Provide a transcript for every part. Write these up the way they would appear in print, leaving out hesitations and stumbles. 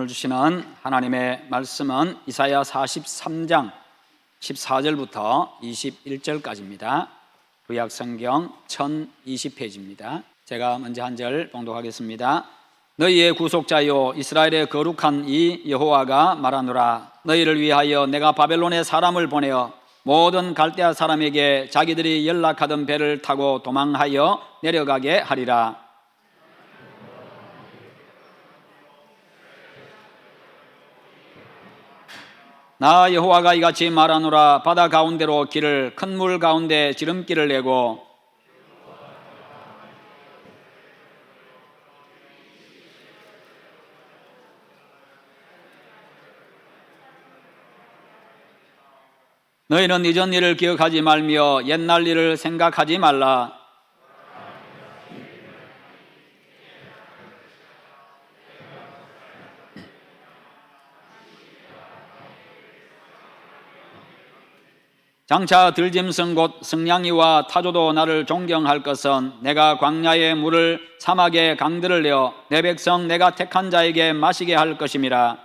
오늘 주시는 하나님의 말씀은 이사야 43장 14절부터 21절까지입니다. 구약성경 1020페이지입니다. 제가 먼저 한 절 봉독하겠습니다. 너희의 구속자요 이스라엘의 거룩한 이 여호와가 말하노라. 너희를 위하여 내가 바벨론에 사람을 보내어 모든 갈대아 사람에게 자기들이 연락하던 배를 타고 도망하여 내려가게 하리라. 나 여호와가 이같이 말하노라. 바다 가운데로 길을, 큰 물 가운데 지름길을 내고 너희는 이전 일을 기억하지 말며 옛날 일을 생각하지 말라. 장차 들짐승 곧 승냥이와 타조도 나를 존경할 것은 내가 광야의 물을 사막의 강들을 내어 내 백성 내가 택한 자에게 마시게 할 것임이라.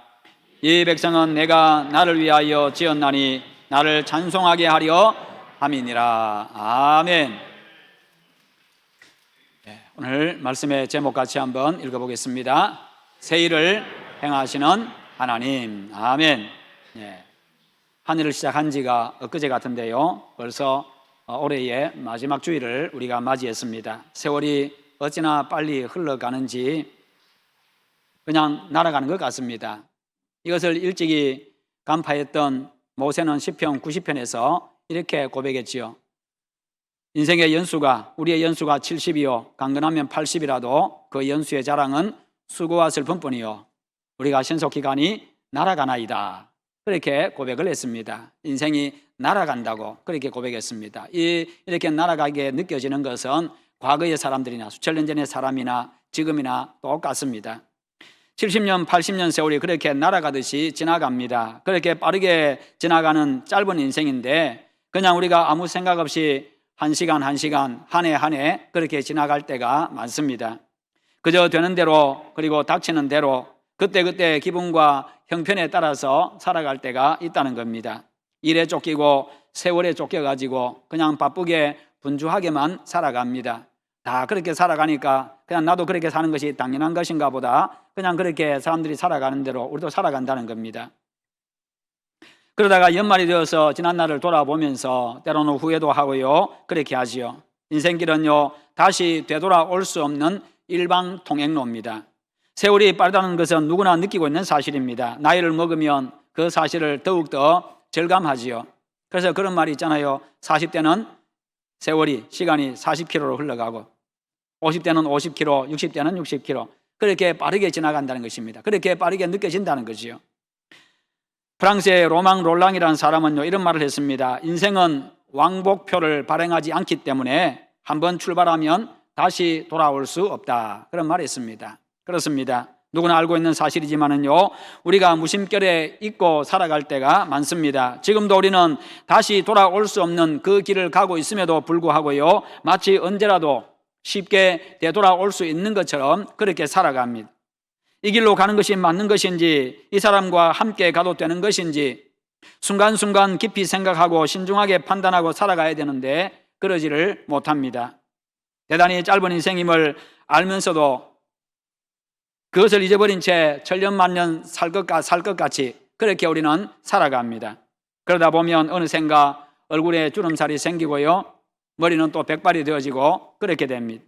이 백성은 내가 나를 위하여 지었나니 나를 찬송하게 하려 함이니라. 아멘. 오늘 말씀의 제목 같이 한번 읽어보겠습니다. 새 일을 행하시는 하나님. 아멘. 한 해를 시작한 지가 엊그제 같은데요, 벌써 올해의 마지막 주일을 우리가 맞이했습니다. 세월이 어찌나 빨리 흘러가는지 그냥 날아가는 것 같습니다. 이것을 일찍이 간파했던 모세는 시편 90편에서 이렇게 고백했지요. 인생의 연수가, 우리의 연수가 70이요 강건하면 80이라도 그 연수의 자랑은 수고와 슬픔뿐이요 우리가 신속기간이 날아가나이다. 그렇게 고백을 했습니다. 인생이 날아간다고 그렇게 고백했습니다. 이렇게 날아가게 느껴지는 것은 과거의 사람들이나 수천 년 전의 사람이나 지금이나 똑같습니다. 70년, 80년 세월이 그렇게 날아가듯이 지나갑니다. 그렇게 빠르게 지나가는 짧은 인생인데 그냥 우리가 아무 생각 없이 한 시간 한 시간, 한 해 한 해 그렇게 지나갈 때가 많습니다. 그저 되는 대로 그리고 닥치는 대로 그때그때 기분과 형편에 따라서 살아갈 때가 있다는 겁니다. 일에 쫓기고 세월에 쫓겨가지고 그냥 바쁘게 분주하게만 살아갑니다. 다 그렇게 살아가니까 그냥 나도 그렇게 사는 것이 당연한 것인가 보다 그냥 그렇게 사람들이 살아가는 대로 우리도 살아간다는 겁니다. 그러다가 연말이 되어서 지난 날을 돌아보면서 때로는 후회도 하고요 그렇게 하지요. 인생길은요 다시 되돌아올 수 없는 일방통행로입니다. 세월이 빠르다는 것은 누구나 느끼고 있는 사실입니다. 나이를 먹으면 그 사실을 더욱더 절감하지요. 그래서 그런 말이 있잖아요. 40대는 세월이, 시간이 40km로 흘러가고 50대는 50km, 60대는 60km 그렇게 빠르게 지나간다는 것입니다. 그렇게 빠르게 느껴진다는 거지요. 프랑스의 로망 롤랑이라는 사람은요 이런 말을 했습니다. 인생은 왕복표를 발행하지 않기 때문에 한번 출발하면 다시 돌아올 수 없다. 그런 말이 있습니다. 그렇습니다. 누구나 알고 있는 사실이지만은요 우리가 무심결에 잊고 살아갈 때가 많습니다. 지금도 우리는 다시 돌아올 수 없는 그 길을 가고 있음에도 불구하고요 마치 언제라도 쉽게 되돌아올 수 있는 것처럼 그렇게 살아갑니다. 이 길로 가는 것이 맞는 것인지 이 사람과 함께 가도 되는 것인지 순간순간 깊이 생각하고 신중하게 판단하고 살아가야 되는데 그러지를 못합니다. 대단히 짧은 인생임을 알면서도 그것을 잊어버린 채 천년만년 살 것 같이 그렇게 우리는 살아갑니다. 그러다 보면 어느샌가 얼굴에 주름살이 생기고요 머리는 또 백발이 되어지고 그렇게 됩니다.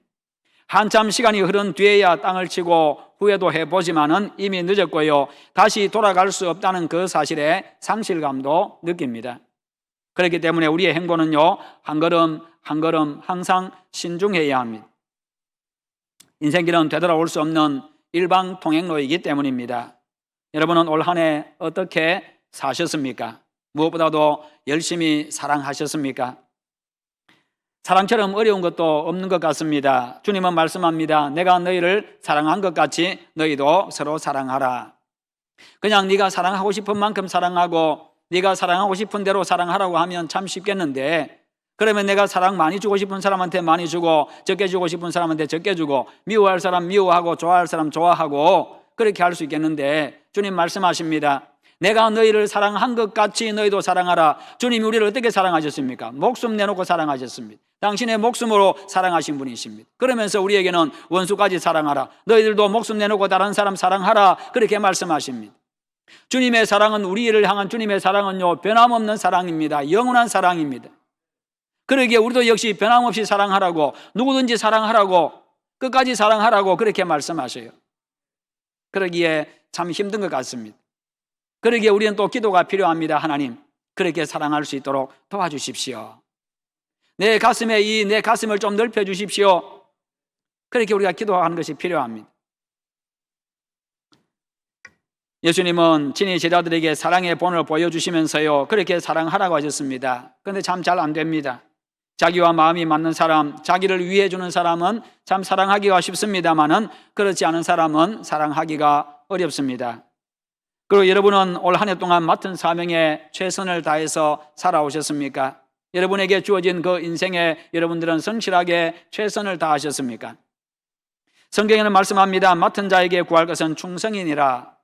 한참 시간이 흐른 뒤에야 땅을 치고 후회도 해보지만은 이미 늦었고요 다시 돌아갈 수 없다는 그 사실에 상실감도 느낍니다. 그렇기 때문에 우리의 행보는요 한 걸음 한 걸음 항상 신중해야 합니다. 인생길은 되돌아올 수 없는 일방통행로이기 때문입니다. 여러분은 올 한 해 어떻게 사셨습니까? 무엇보다도 열심히 사랑하셨습니까? 사랑처럼 어려운 것도 없는 것 같습니다. 주님은 말씀합니다. 내가 너희를 사랑한 것 같이 너희도 서로 사랑하라. 그냥 네가 사랑하고 싶은 만큼 사랑하고 네가 사랑하고 싶은 대로 사랑하라고 하면 참 쉽겠는데 그러면 내가 사랑 많이 주고 싶은 사람한테 많이 주고 적게 주고 싶은 사람한테 적게 주고 미워할 사람 미워하고 좋아할 사람 좋아하고 그렇게 할 수 있겠는데 주님 말씀하십니다. 내가 너희를 사랑한 것 같이 너희도 사랑하라. 주님이 우리를 어떻게 사랑하셨습니까? 목숨 내놓고 사랑하셨습니다. 당신의 목숨으로 사랑하신 분이십니다. 그러면서 우리에게는 원수까지 사랑하라. 너희들도 목숨 내놓고 다른 사람 사랑하라. 그렇게 말씀하십니다. 주님의 사랑은, 우리를 향한 주님의 사랑은요, 변함없는 사랑입니다. 영원한 사랑입니다. 그러기에 우리도 역시 변함없이 사랑하라고, 누구든지 사랑하라고, 끝까지 사랑하라고 그렇게 말씀하셔요. 그러기에 참 힘든 것 같습니다. 그러기에 우리는 또 기도가 필요합니다. 하나님, 그렇게 사랑할 수 있도록 도와주십시오. 내 가슴을 좀 넓혀주십시오. 그렇게 우리가 기도하는 것이 필요합니다. 예수님은 친히 제자들에게 사랑의 본을 보여주시면서요, 그렇게 사랑하라고 하셨습니다. 그런데 참 잘 안 됩니다. 자기와 마음이 맞는 사람, 자기를 위해 주는 사람은 참 사랑하기가 쉽습니다만은 그렇지 않은 사람은 사랑하기가 어렵습니다. 그리고 여러분은 올 한 해 동안 맡은 사명에 최선을 다해서 살아오셨습니까? 여러분에게 주어진 그 인생에 여러분들은 성실하게 최선을 다하셨습니까? 성경에는 말씀합니다. 맡은 자에게 구할 것은 충성이니라.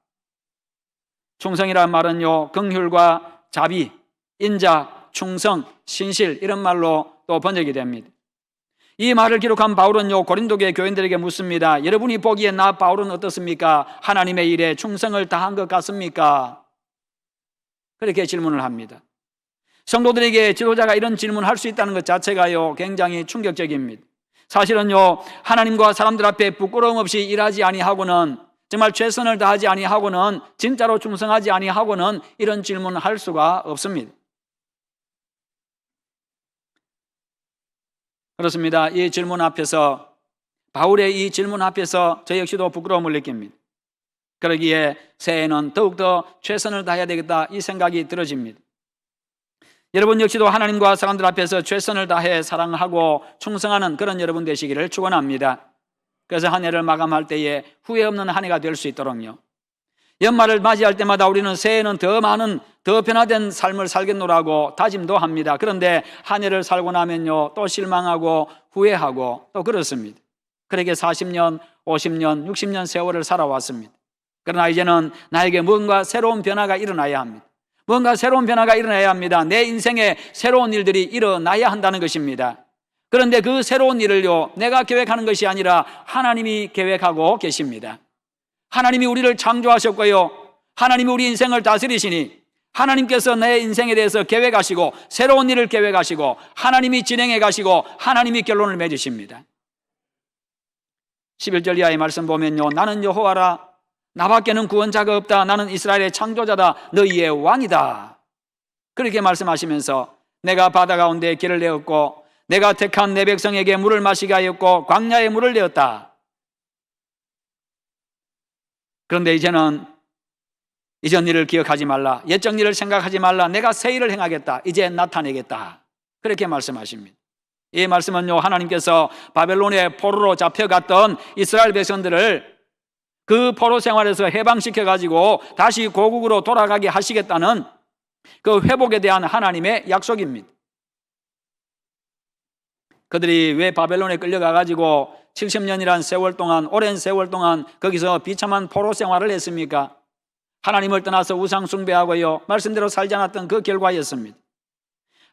충성이란 말은요, 긍휼과 자비, 인자, 충성, 신실 이런 말로 또 번역이 됩니다. 이 말을 기록한 바울은요, 고린도교회 교인들에게 묻습니다. 여러분이 보기에 나 바울은 어떻습니까? 하나님의 일에 충성을 다한 것 같습니까? 그렇게 질문을 합니다. 성도들에게 지도자가 이런 질문을 할 수 있다는 것 자체가요, 굉장히 충격적입니다. 사실은요, 하나님과 사람들 앞에 부끄러움 없이 일하지 아니하고는, 정말 최선을 다하지 아니하고는, 진짜로 충성하지 아니하고는 이런 질문을 할 수가 없습니다. 그렇습니다. 이 질문 앞에서, 바울의 이 질문 앞에서 저 역시도 부끄러움을 느낍니다. 그러기에 새해에는 더욱더 최선을 다해야 되겠다, 이 생각이 들어집니다. 여러분 역시도 하나님과 사람들 앞에서 최선을 다해 사랑하고 충성하는 그런 여러분 되시기를 축원합니다. 그래서 한 해를 마감할 때에 후회 없는 한 해가 될 수 있도록요, 연말을 맞이할 때마다 우리는 새해에는 더 많은, 더 변화된 삶을 살겠노라고 다짐도 합니다. 그런데 한 해를 살고 나면요, 또 실망하고 후회하고 또 그렇습니다. 그렇게 40년, 50년, 60년 세월을 살아왔습니다. 그러나 이제는 나에게 뭔가 새로운 변화가 일어나야 합니다. 뭔가 새로운 변화가 일어나야 합니다. 내 인생에 새로운 일들이 일어나야 한다는 것입니다. 그런데 그 새로운 일을요, 내가 계획하는 것이 아니라 하나님이 계획하고 계십니다. 하나님이 우리를 창조하셨고요, 하나님이 우리 인생을 다스리시니 하나님께서 내 인생에 대해서 계획하시고 새로운 일을 계획하시고 하나님이 진행해 가시고 하나님이 결론을 맺으십니다. 11절 이하의 말씀 보면요, 나는 여호와라, 나밖에는 구원자가 없다. 나는 이스라엘의 창조자다. 너희의 왕이다. 그렇게 말씀하시면서 내가 바다 가운데 길을 내었고 내가 택한 내 백성에게 물을 마시게 하였고 광야에 물을 내었다. 그런데 이제는 이전 일을 기억하지 말라, 옛적 일을 생각하지 말라, 내가 새 일을 행하겠다, 이제 나타내겠다. 그렇게 말씀하십니다. 이 말씀은요, 하나님께서 바벨론의 포로로 잡혀갔던 이스라엘 백성들을 그 포로 생활에서 해방시켜가지고 다시 고국으로 돌아가게 하시겠다는 그 회복에 대한 하나님의 약속입니다. 그들이 왜 바벨론에 끌려가가지고 70년이란 세월 동안, 오랜 세월 동안 거기서 비참한 포로 생활을 했습니까? 하나님을 떠나서 우상 숭배하고요, 말씀대로 살지 않았던 그 결과였습니다.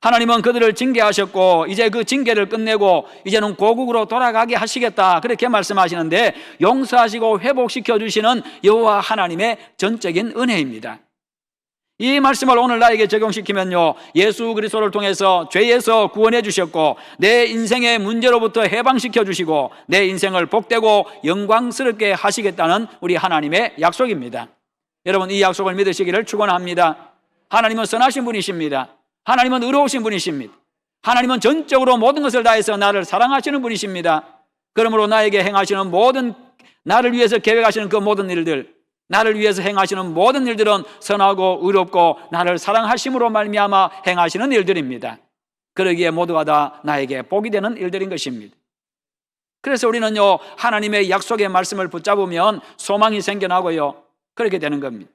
하나님은 그들을 징계하셨고 이제 그 징계를 끝내고 이제는 고국으로 돌아가게 하시겠다, 그렇게 말씀하시는데 용서하시고 회복시켜 주시는 여호와 하나님의 전적인 은혜입니다. 이 말씀을 오늘 나에게 적용시키면요, 예수 그리스도를 통해서 죄에서 구원해 주셨고 내 인생의 문제로부터 해방시켜 주시고 내 인생을 복되고 영광스럽게 하시겠다는 우리 하나님의 약속입니다. 여러분, 이 약속을 믿으시기를 축원합니다. 하나님은 선하신 분이십니다. 하나님은 의로우신 분이십니다. 하나님은 전적으로 모든 것을 다해서 나를 사랑하시는 분이십니다. 그러므로 나에게 행하시는 모든, 나를 위해서 계획하시는 그 모든 일들, 나를 위해서 행하시는 모든 일들은 선하고 의롭고 나를 사랑하심으로 말미암아 행하시는 일들입니다. 그러기에 모두가 다 나에게 복이 되는 일들인 것입니다. 그래서 우리는요, 하나님의 약속의 말씀을 붙잡으면 소망이 생겨나고요, 그렇게 되는 겁니다.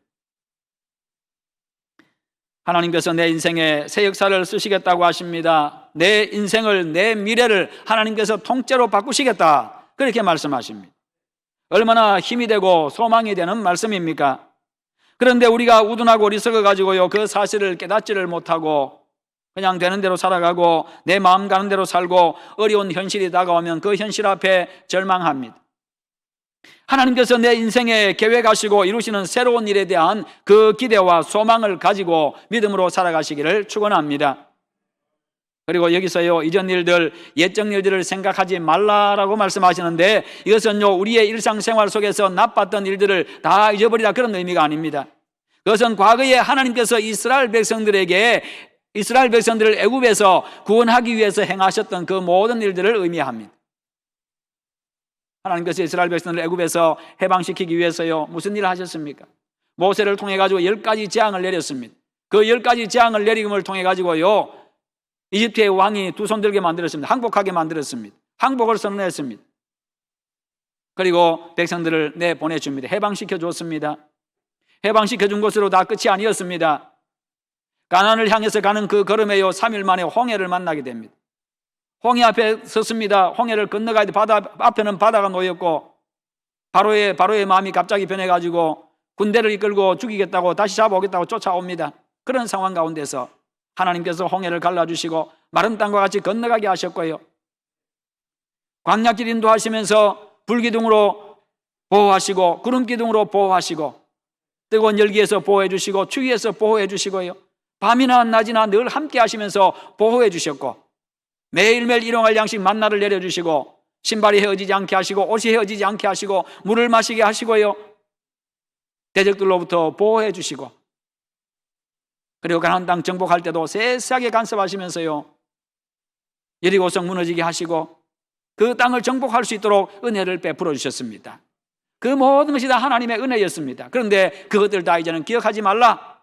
하나님께서 내 인생에 새 역사를 쓰시겠다고 하십니다. 내 인생을, 내 미래를 하나님께서 통째로 바꾸시겠다, 그렇게 말씀하십니다. 얼마나 힘이 되고 소망이 되는 말씀입니까? 그런데 우리가 우둔하고 어리석어 가지고요, 그 사실을 깨닫지를 못하고 그냥 되는 대로 살아가고 내 마음 가는 대로 살고 어려운 현실이 다가오면 그 현실 앞에 절망합니다. 하나님께서 내 인생에 계획하시고 이루시는 새로운 일에 대한 그 기대와 소망을 가지고 믿음으로 살아가시기를 축원합니다. 그리고 여기서요, 이전 일들, 옛적 일들을 생각하지 말라라고 말씀하시는데, 이것은요, 우리의 일상생활 속에서 나빴던 일들을 다 잊어버리라, 그런 의미가 아닙니다. 그것은 과거에 하나님께서 이스라엘 백성들을 애굽에서 구원하기 위해서 행하셨던 그 모든 일들을 의미합니다. 하나님께서 이스라엘 백성들을 애굽에서 해방시키기 위해서요, 무슨 일을 하셨습니까? 모세를 통해 가지고 10가지 재앙을 내렸습니다. 그 10가지 재앙을 내림을 통해 가지고요, 이집트의 왕이 두 손 들게 만들었습니다. 항복하게 만들었습니다. 항복을 선언했습니다. 그리고 백성들을 내보내줍니다. 해방시켜 줬습니다. 해방시켜 준 것으로 다 끝이 아니었습니다. 가나안을 향해서 가는 그 걸음에요, 3일 만에 홍해를 만나게 됩니다. 홍해 앞에 섰습니다. 홍해를 건너가야 돼. 바다 앞에는 바다가 놓였고, 바로의 마음이 갑자기 변해가지고 군대를 이끌고 죽이겠다고, 다시 잡아오겠다고 쫓아옵니다. 그런 상황 가운데서 하나님께서 홍해를 갈라주시고 마른 땅과 같이 건너가게 하셨고요, 광야길 인도하시면서 불기둥으로 보호하시고 구름기둥으로 보호하시고 뜨거운 열기에서 보호해 주시고 추위에서 보호해 주시고요, 밤이나 낮이나 늘 함께 하시면서 보호해 주셨고, 매일매일 일용할 양식 만나를 내려주시고 신발이 헤어지지 않게 하시고 옷이 헤어지지 않게 하시고 물을 마시게 하시고요, 대적들로부터 보호해 주시고, 그리고 가나안 땅 정복할 때도 세세하게 간섭하시면서요, 여리고성 무너지게 하시고 그 땅을 정복할 수 있도록 은혜를 베풀어 주셨습니다. 그 모든 것이 다 하나님의 은혜였습니다. 그런데 그것들 다 이제는 기억하지 말라.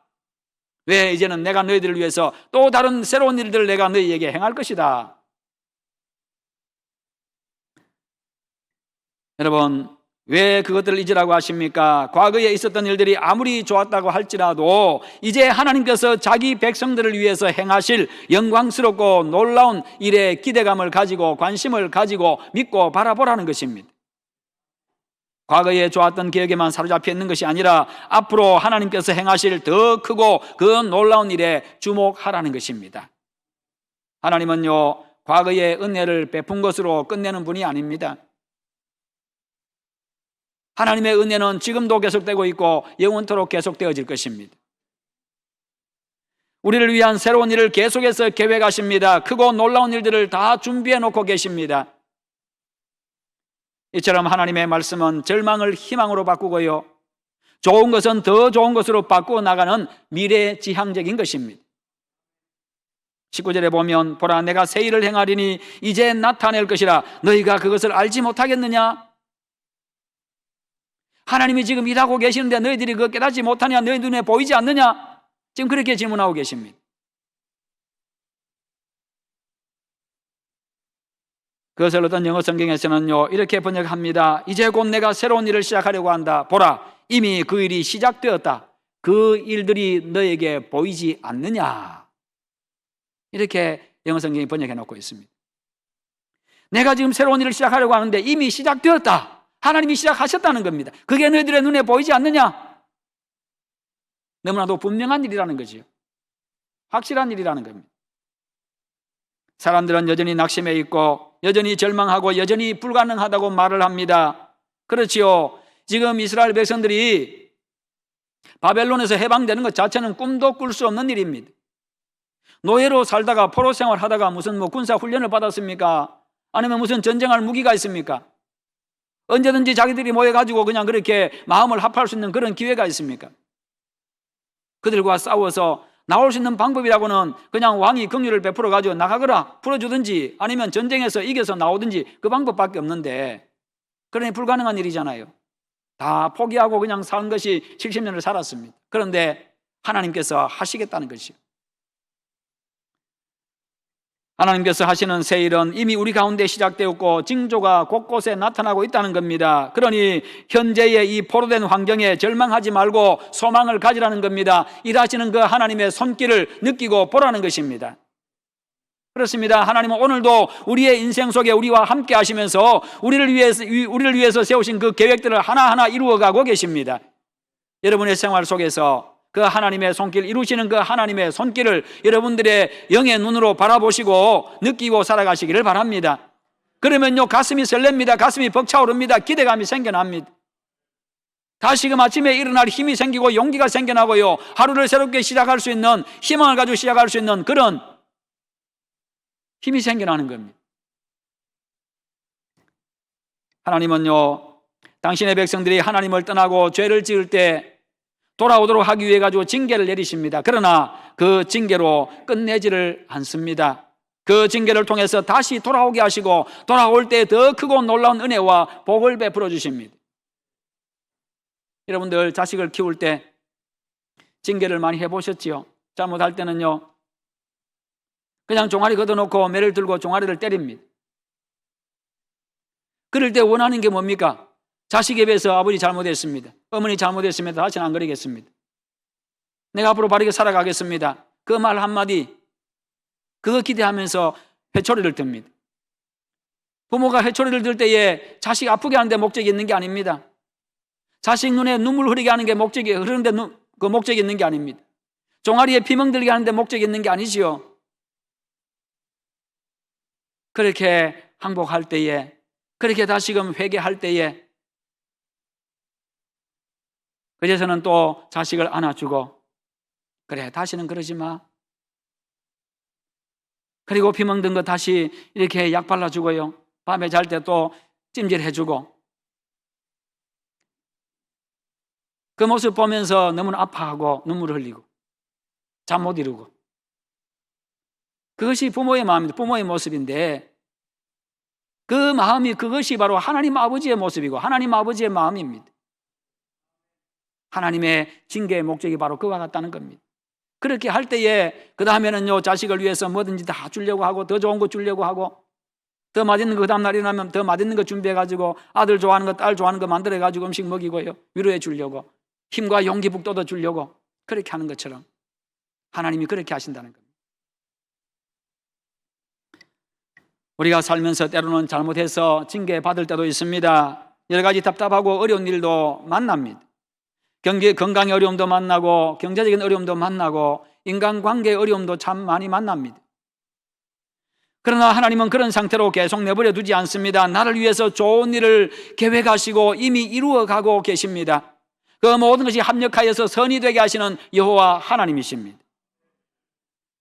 왜? 이제는 내가 너희들을 위해서 또 다른 새로운 일들을 내가 너희에게 행할 것이다. 여러분, 왜 그것들을 잊으라고 하십니까? 과거에 있었던 일들이 아무리 좋았다고 할지라도 이제 하나님께서 자기 백성들을 위해서 행하실 영광스럽고 놀라운 일에 기대감을 가지고 관심을 가지고 믿고 바라보라는 것입니다. 과거에 좋았던 기억에만 사로잡혀 있는 것이 아니라 앞으로 하나님께서 행하실 더 크고 그 놀라운 일에 주목하라는 것입니다. 하나님은요, 과거의 은혜를 베푼 것으로 끝내는 분이 아닙니다. 하나님의 은혜는 지금도 계속되고 있고 영원토록 계속되어질 것입니다. 우리를 위한 새로운 일을 계속해서 계획하십니다. 크고 놀라운 일들을 다 준비해 놓고 계십니다. 이처럼 하나님의 말씀은 절망을 희망으로 바꾸고요, 좋은 것은 더 좋은 것으로 바꾸어 나가는 미래지향적인 것입니다. 19절에 보면 보라, 내가 새 일을 행하리니 이제 나타낼 것이라 너희가 그것을 알지 못하겠느냐? 하나님이 지금 일하고 계시는데 너희들이 그거 깨닫지 못하냐? 너희 눈에 보이지 않느냐? 지금 그렇게 질문하고 계십니다. 그것을 어떤 영어 성경에서는요, 이렇게 번역합니다. 이제 곧 내가 새로운 일을 시작하려고 한다. 보라, 이미 그 일이 시작되었다. 그 일들이 너에게 보이지 않느냐? 이렇게 영어 성경이 번역해 놓고 있습니다. 내가 지금 새로운 일을 시작하려고 하는데 이미 시작되었다. 하나님이 시작하셨다는 겁니다. 그게 너희들의 눈에 보이지 않느냐? 너무나도 분명한 일이라는 거지요. 확실한 일이라는 겁니다. 사람들은 여전히 낙심해 있고 여전히 절망하고 여전히 불가능하다고 말을 합니다. 그렇지요. 지금 이스라엘 백성들이 바벨론에서 해방되는 것 자체는 꿈도 꿀 수 없는 일입니다. 노예로 살다가 포로 생활하다가 무슨 군사 훈련을 받았습니까? 아니면 무슨 전쟁할 무기가 있습니까? 언제든지 자기들이 모여가지고 그냥 그렇게 마음을 합할 수 있는 그런 기회가 있습니까? 그들과 싸워서 나올 수 있는 방법이라고는 그냥 왕이 긍휼을 베풀어 가지고 나가거라 풀어주든지 아니면 전쟁에서 이겨서 나오든지 그 방법밖에 없는데, 그러니 불가능한 일이잖아요. 다 포기하고 그냥 사는 것이 70년을 살았습니다. 그런데 하나님께서 하시겠다는 것이요, 하나님께서 하시는 새 일은 이미 우리 가운데 시작되었고 징조가 곳곳에 나타나고 있다는 겁니다. 그러니 현재의 이 포로된 환경에 절망하지 말고 소망을 가지라는 겁니다. 일하시는 그 하나님의 손길을 느끼고 보라는 것입니다. 그렇습니다. 하나님은 오늘도 우리의 인생 속에 우리와 함께 하시면서 우리를 위해서 세우신 그 계획들을 하나하나 이루어가고 계십니다. 여러분의 생활 속에서 그 하나님의 손길, 이루시는 그 하나님의 손길을 여러분들의 영의 눈으로 바라보시고 느끼고 살아가시기를 바랍니다. 그러면요, 가슴이 설렙니다. 가슴이 벅차오릅니다. 기대감이 생겨납니다. 다시금 아침에 일어날 힘이 생기고 용기가 생겨나고요, 하루를 새롭게 시작할 수 있는, 희망을 가지고 시작할 수 있는 그런 힘이 생겨나는 겁니다. 하나님은요, 당신의 백성들이 하나님을 떠나고 죄를 지을 때 돌아오도록 하기 위해 가지고 징계를 내리십니다. 그러나 그 징계로 끝내지를 않습니다. 그 징계를 통해서 다시 돌아오게 하시고 돌아올 때 더 크고 놀라운 은혜와 복을 베풀어 주십니다. 여러분들 자식을 키울 때 징계를 많이 해보셨지요? 잘못할 때는요, 그냥 종아리 걷어놓고 매를 들고 종아리를 때립니다. 그럴 때 원하는 게 뭡니까? 자식에 비해서 아버지 잘못했습니다, 어머니 잘못했습니다, 다시는 안 그러겠습니다, 내가 앞으로 바르게 살아가겠습니다, 그 말 한마디, 그거 기대하면서 회초리를 듭니다. 부모가 회초리를 들 때에 자식 아프게 하는 데 목적이 있는 게 아닙니다. 자식 눈에 눈물 흐르게 하는 게 흐르는데 그 목적이 있는 게 아닙니다. 종아리에 피 멍들게 하는 데 목적이 있는 게 아니지요. 그렇게 항복할 때에, 그렇게 다시금 회개할 때에, 그제서는 또 자식을 안아주고, 그래 다시는 그러지 마, 그리고 피 멍든 거 다시 이렇게 약 발라주고요, 밤에 잘 때 또 찜질해주고, 그 모습 보면서 너무나 아파하고 눈물을 흘리고 잠 못 이루고, 그것이 부모의 마음입니다. 부모의 모습인데 그 마음이, 그것이 바로 하나님 아버지의 모습이고 하나님 아버지의 마음입니다. 하나님의 징계의 목적이 바로 그와 같다는 겁니다. 그렇게 할 때에 그 다음에는요, 자식을 위해서 뭐든지 다 주려고 하고, 더 좋은 거 주려고 하고, 더 맛있는 거, 그 다음날 일어나면 더 맛있는 거 준비해가지고 아들 좋아하는 거, 딸 좋아하는 거 만들어가지고 음식 먹이고요, 위로해 주려고, 힘과 용기 북돋아 주려고 그렇게 하는 것처럼 하나님이 그렇게 하신다는 겁니다. 우리가 살면서 때로는 잘못해서 징계받을 때도 있습니다. 여러 가지 답답하고 어려운 일도 만납니다. 건강의 어려움도 만나고, 경제적인 어려움도 만나고, 인간관계의 어려움도 참 많이 만납니다. 그러나 하나님은 그런 상태로 계속 내버려 두지 않습니다. 나를 위해서 좋은 일을 계획하시고 이미 이루어가고 계십니다. 그 모든 것이 합력하여서 선이 되게 하시는 여호와 하나님이십니다.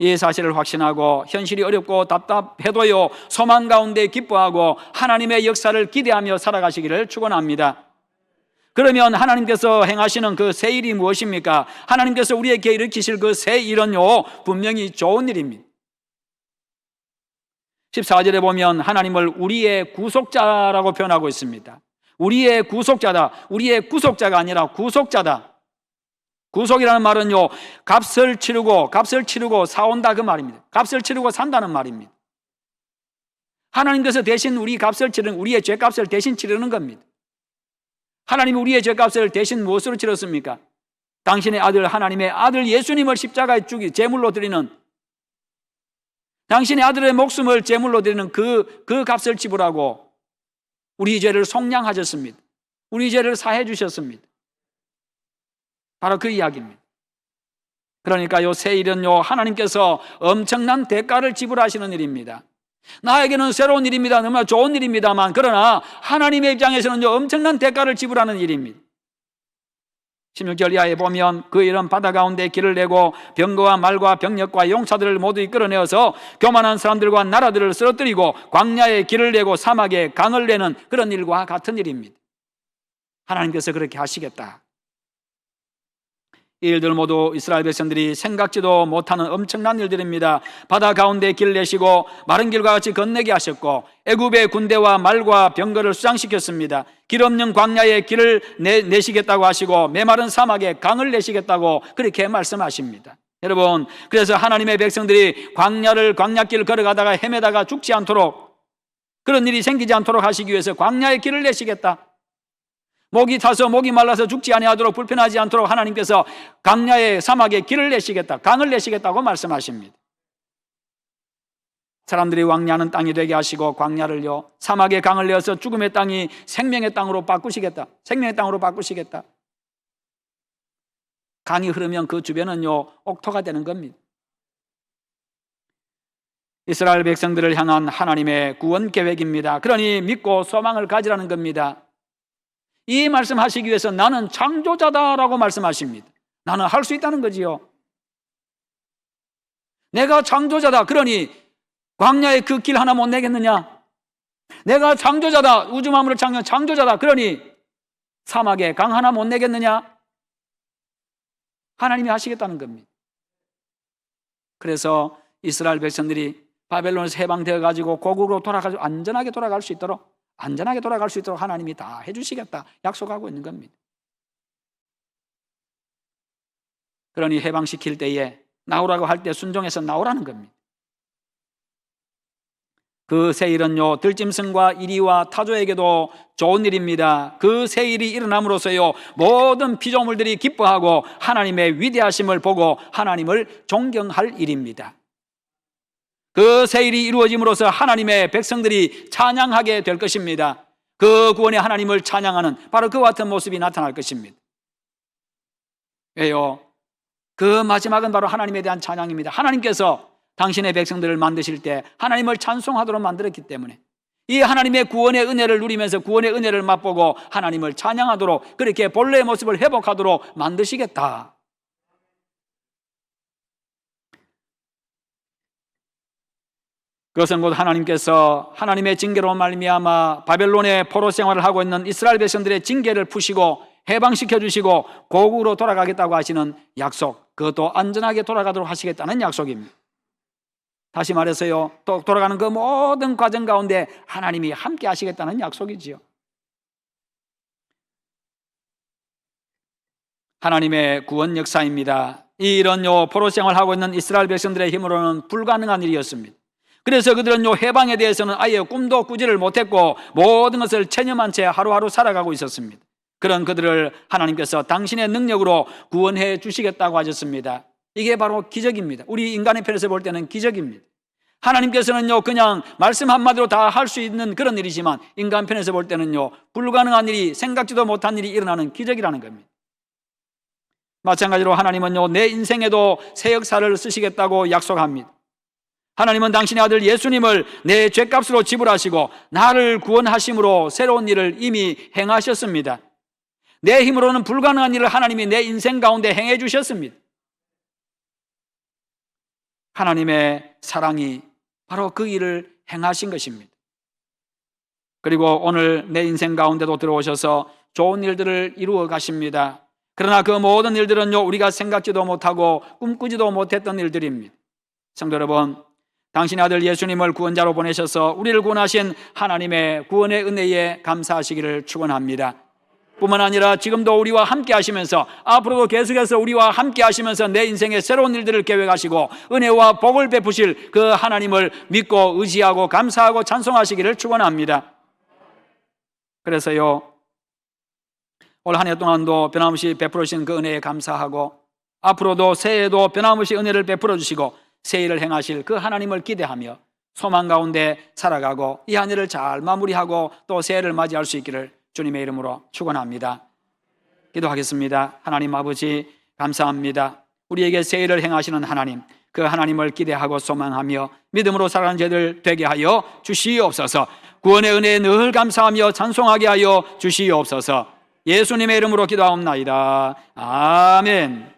이 사실을 확신하고 현실이 어렵고 답답해도요, 소망 가운데 기뻐하고 하나님의 역사를 기대하며 살아가시기를 축원합니다. 그러면 하나님께서 행하시는 그 새 일이 무엇입니까? 하나님께서 우리에게 일으키실 그 새 일은요, 분명히 좋은 일입니다. 14절에 보면 하나님을 우리의 구속자라고 표현하고 있습니다. 우리의 구속자다. 우리의 구속자가 아니라 구속자다. 구속이라는 말은요, 값을 치르고 사온다, 그 말입니다. 값을 치르고 산다는 말입니다. 하나님께서 대신 우리 값을 치르는, 우리의 죄값을 대신 치르는 겁니다. 하나님이 우리의 죄값을 대신 무엇으로 치렀습니까? 당신의 아들, 하나님의 아들 예수님을 십자가에 제물로 드리는, 당신의 아들의 목숨을 제물로 드리는 그 값을 지불하고 우리 죄를 속량하셨습니다. 우리 죄를 사해 주셨습니다. 바로 그 이야기입니다. 그러니까 요 새 일은요, 하나님께서 엄청난 대가를 지불하시는 일입니다. 나에게는 새로운 일입니다. 너무나 좋은 일입니다만, 그러나 하나님의 입장에서는요, 엄청난 대가를 지불하는 일입니다. 16절 이하에 보면 그 일은 바다 가운데 길을 내고 병거와 말과 병력과 용사들을 모두 이끌어내어서 교만한 사람들과 나라들을 쓰러뜨리고 광야에 길을 내고 사막에 강을 내는 그런 일과 같은 일입니다. 하나님께서 그렇게 하시겠다. 이 일들 모두 이스라엘 백성들이 생각지도 못하는 엄청난 일들입니다. 바다 가운데 길을 내시고 마른 길과 같이 건너게 하셨고, 애굽의 군대와 말과 병거를 수장시켰습니다. 길 없는 광야에 길을 내시겠다고 하시고, 메마른 사막에 강을 내시겠다고 그렇게 말씀하십니다. 여러분, 그래서 하나님의 백성들이 광야길을 걸어가다가 헤매다가 죽지 않도록, 그런 일이 생기지 않도록 하시기 위해서 광야의 길을 내시겠다, 목이 타서 목이 말라서 죽지 아니하도록 불편하지 않도록 하나님께서 광야의 사막에 길을 내시겠다, 강을 내시겠다고 말씀하십니다. 사람들이 왕래하는 땅이 되게 하시고 광야를요, 사막의 강을 내어서 죽음의 땅이 생명의 땅으로 바꾸시겠다. 생명의 땅으로 바꾸시겠다. 강이 흐르면 그 주변은요, 옥토가 되는 겁니다. 이스라엘 백성들을 향한 하나님의 구원 계획입니다. 그러니 믿고 소망을 가지라는 겁니다. 이 말씀하시기 위해서 나는 창조자다라고 말씀하십니다. 나는 할 수 있다는 거지요. 내가 창조자다. 그러니 광야에 그 길 하나 못 내겠느냐? 내가 창조자다. 우주 만물을 창조한 창조자다. 그러니 사막에 강 하나 못 내겠느냐? 하나님이 하시겠다는 겁니다. 그래서 이스라엘 백성들이 바벨론에서 해방되어 가지고 고국으로 돌아가지고 안전하게 돌아갈 수 있도록 하나님이 다 해주시겠다 약속하고 있는 겁니다. 그러니 해방시킬 때에 나오라고 할 때 순종해서 나오라는 겁니다. 그 세일은요, 들짐승과 이리와 타조에게도 좋은 일입니다. 그 세일이 일어남으로써요, 모든 피조물들이 기뻐하고 하나님의 위대하심을 보고 하나님을 존경할 일입니다. 그 세일이 이루어짐으로써 하나님의 백성들이 찬양하게 될 것입니다. 그 구원의 하나님을 찬양하는 바로 그와 같은 모습이 나타날 것입니다. 왜요? 그 마지막은 바로 하나님에 대한 찬양입니다. 하나님께서 당신의 백성들을 만드실 때 하나님을 찬송하도록 만들었기 때문에 이 하나님의 구원의 은혜를 누리면서 구원의 은혜를 맛보고 하나님을 찬양하도록, 그렇게 본래의 모습을 회복하도록 만드시겠다. 그것은 곧 하나님께서 하나님의 징계로 말미암아 바벨론의 포로 생활을 하고 있는 이스라엘 백성들의 징계를 푸시고 해방시켜 주시고 고국으로 돌아가겠다고 하시는 약속, 그것도 안전하게 돌아가도록 하시겠다는 약속입니다. 다시 말해서요, 또 돌아가는 그 모든 과정 가운데 하나님이 함께 하시겠다는 약속이지요. 하나님의 구원 역사입니다. 이런 포로 생활을 하고 있는 이스라엘 백성들의 힘으로는 불가능한 일이었습니다. 그래서 그들은 해방에 대해서는 아예 꿈도 꾸지를 못했고 모든 것을 체념한 채 하루하루 살아가고 있었습니다. 그런 그들을 하나님께서 당신의 능력으로 구원해 주시겠다고 하셨습니다. 이게 바로 기적입니다. 우리 인간의 편에서 볼 때는 기적입니다. 하나님께서는요, 그냥 말씀 한마디로 다 할 수 있는 그런 일이지만 인간 편에서 볼 때는요, 불가능한 일이, 생각지도 못한 일이 일어나는 기적이라는 겁니다. 마찬가지로 하나님은요, 내 인생에도 새 역사를 쓰시겠다고 약속합니다. 하나님은 당신의 아들 예수님을 내 죄값으로 지불하시고 나를 구원하심으로 새로운 일을 이미 행하셨습니다. 내 힘으로는 불가능한 일을 하나님이 내 인생 가운데 행해 주셨습니다. 하나님의 사랑이 바로 그 일을 행하신 것입니다. 그리고 오늘 내 인생 가운데도 들어오셔서 좋은 일들을 이루어 가십니다. 그러나 그 모든 일들은요, 우리가 생각지도 못하고 꿈꾸지도 못했던 일들입니다. 성도 여러분, 당신의 아들 예수님을 구원자로 보내셔서 우리를 구원하신 하나님의 구원의 은혜에 감사하시기를 축원합니다. 뿐만 아니라 지금도 우리와 함께 하시면서 앞으로도 계속해서 우리와 함께 하시면서 내 인생의 새로운 일들을 계획하시고 은혜와 복을 베푸실 그 하나님을 믿고 의지하고 감사하고 찬송하시기를 축원합니다. 그래서요, 올 한 해 동안도 변함없이 베풀어 주신 그 은혜에 감사하고 앞으로도 새해에도 변함없이 은혜를 베풀어 주시고 새 일을 행하실 그 하나님을 기대하며 소망 가운데 살아가고 이 한 해를 잘 마무리하고 또 새해를 맞이할 수 있기를 주님의 이름으로 축원합니다. 기도하겠습니다. 하나님 아버지, 감사합니다. 우리에게 새 일을 행하시는 하나님, 그 하나님을 기대하고 소망하며 믿음으로 살아가는 저희들 되게 하여 주시옵소서. 구원의 은혜에 늘 감사하며 찬송하게 하여 주시옵소서. 예수님의 이름으로 기도하옵나이다. 아멘.